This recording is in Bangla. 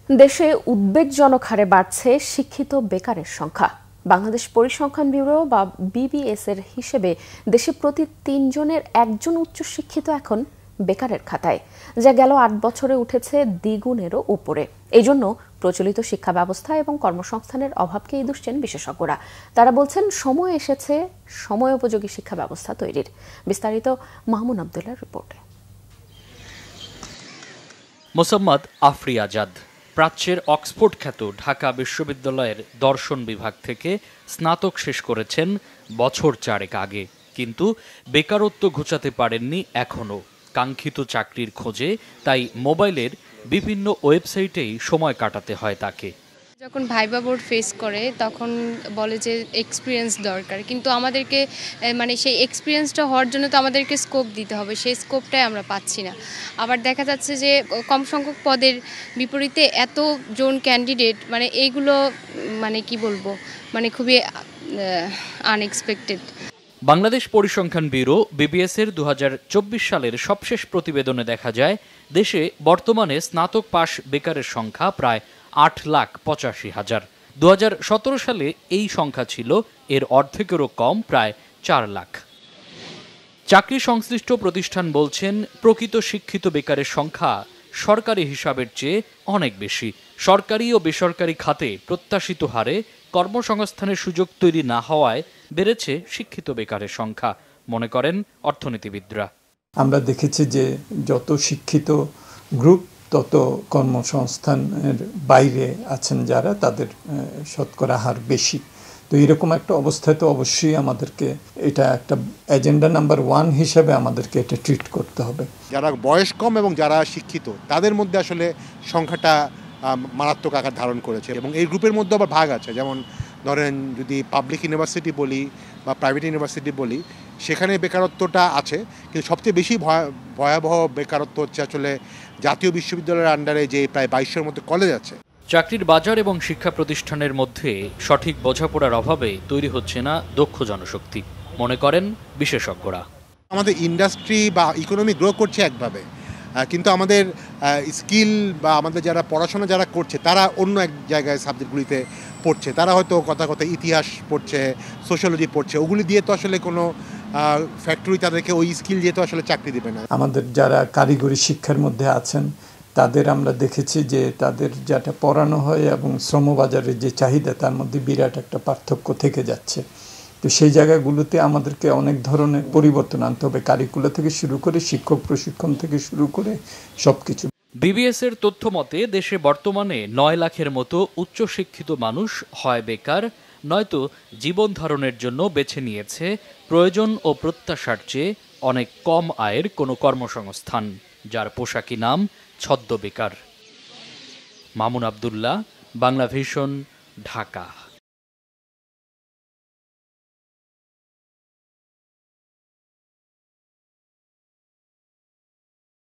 দেশে উদ্বেগজনক হারে বাড়ছে শিক্ষিত বেকারের সংখ্যা। বাংলাদেশ পরিসংখ্যান ব্যুরো বা বিবিএস এর হিসেবে দেশে প্রতি ৩ জনের একজন উচ্চশিক্ষিত এখন বেকারের খাতায়, যা গেল ৮ বছরে উঠেছে দ্বিগুণেরও উপরে। এই জন্য প্রচলিত শিক্ষা ব্যবস্থা এবং কর্মসংস্থানের অভাবকেই দুষছেন বিশেষজ্ঞরা। তারা বলছেন সময় এসেছে সময়োপযোগী শিক্ষা ব্যবস্থা তৈরির। বিস্তারিত মাহমুদ আব্দুল্লাহর রিপোর্টে। মোসাম্মদ আফরি আজাদ প্রাচ্যের অক্সফোর্ড খ্যাত ঢাকা বিশ্ববিদ্যালয়ের দর্শন বিভাগ থেকে স্নাতক শেষ করেছেন বছর ৪ আগে, কিন্তু বেকারত্ব ঘোচাতে পারেননি এখনও। কাঙ্ক্ষিত চাকরির খোঁজে তাই মোবাইলের বিভিন্ন ওয়েবসাইটেই সময় কাটাতে হয় তাকে। যখন ভাইবা বোর্ড ফেস করে তখন বলে যে এক্সপিরিয়েন্স দরকার, কিন্তু আমাদেরকে সেই এক্সপিরিয়েন্সটা হওয়ার জন্য তো আমাদেরকে স্কোপ দিতে হবে, সেই স্কোপটাই আমরা পাচ্ছি না। আবার দেখা যাচ্ছে যে কম সংখ্যক পদের বিপরীতে এতজন ক্যান্ডিডেট, এইগুলো কি বলবো, খুবই আনএক্সপেক্টেড। বাংলাদেশ পরিসংখ্যান ব্যুরো বিবিএস এর ২০২৪ সালের সবশেষ প্রতিবেদনে দেখা যায়, দেশে বর্তমানে স্নাতক পাশ বেকারের সংখ্যা প্রায় ৮,৮৫,০০০। ২০১৭ সালে এই সংখ্যা ছিল এর অর্ধেকেরও কম, প্রায় ৪ লাখ। চাকরি সংশ্লিষ্ট প্রতিষ্ঠান বলছেন, প্রকৃত শিক্ষিত বেকারের সংখ্যা সরকারি হিসাবের চেয়ে অনেক বেশি। সরকারি ও বেসরকারি খাতে প্রত্যাশিত হারে কর্মসংস্থানের সুযোগ তৈরি না হওয়ায় বেড়েছে শিক্ষিত বেকারের সংখ্যা, মনে করেন অর্থনীতিবিদরা। আমরা দেখেছি যে যত শিক্ষিত গ্রুপ তত কর্মসংস্থানের বাইরে আছেন যারা, তাদের শতকরা হার বেশি। তো এরকম একটা অবস্থায় তো অবশ্যই আমাদেরকে এটা একটা এজেন্ডা নাম্বার 1 হিসেবে আমাদেরকে এটা ট্রিট করতে হবে। যারা বয়স কম এবং যারা শিক্ষিত তাদের মধ্যে আসলে সংখ্যাটা মারাত্মক আকার ধারণ করেছে, এবং এই গ্রুপের মধ্যে আবার ভাগ আছে। যেমন ধরেন যদি পাবলিক ইউনিভার্সিটি বলি বা প্রাইভেট ইউনিভার্সিটি বলি, সেখানে বেকারত্বটা আছে, কিন্তু সবচেয়ে বেশি ভয়াবহ বেকারত্ব হচ্ছে আসলে জাতীয় বিশ্ববিদ্যালয়ের আন্ডারে যে প্রায় ২২০০-এর মতো কলেজ আছে। চাকরির বাজার এবং শিক্ষা প্রতিষ্ঠানের মধ্যে সঠিক বোঝাপড়ার অভাবে তৈরি হচ্ছে না দক্ষ জনশক্তি, মনে করেন বিশেষজ্ঞরা। আমাদের ইন্ডাস্ট্রি বা ইকোনমি গ্রো করছে একভাবে, কিন্তু আমাদের স্কিল বা আমাদের যারা পড়াশোনা যারা করছে তারা অন্য এক জায়গায় সাবজেক্টগুলিতে পড়ছে। তারা হয়তো কথা ইতিহাস পড়ছে, সোশ্যোলজি পড়ছে, ওগুলি দিয়ে তো আসলে কোনো ফ্যাক্টরি তাদেরকে ওই স্কিল দিয়ে তো আসলে চাকরি দেবে না। আমাদের যারা কারিগরি শিক্ষার মধ্যে আছেন তাদের আমরা দেখেছি যে তাদের যেটা পড়ানো হয় এবং শ্রমবাজারের যে চাহিদা তার মধ্যে বিরাট একটা পার্থক্য থেকে যাচ্ছে। তো সেই জায়গাগুলোতে আমাদেরকে অনেক ধরনের পরিবর্তন আনতে হবে, কারিকুলা থেকে শুরু করে শিক্ষক প্রশিক্ষণ থেকে শুরু করে সবকিছু। বিবিএস এর তথ্য মতে দেশে বর্তমানে ৯ লাখের মতো উচ্চশিক্ষিত মানুষ হয় বেকার, নয়তো জীবন ধারণের জন্য বেছে নিয়েছে প্রয়োজন ও প্রত্যাশার চেয়ে অনেক কম আয়ের কোনো কর্মসংস্থান, যার পোশাকি নাম ছদ্ম বেকার। মামুন আব্দুল্লাহ, বাংলা ভিশন, ঢাকা।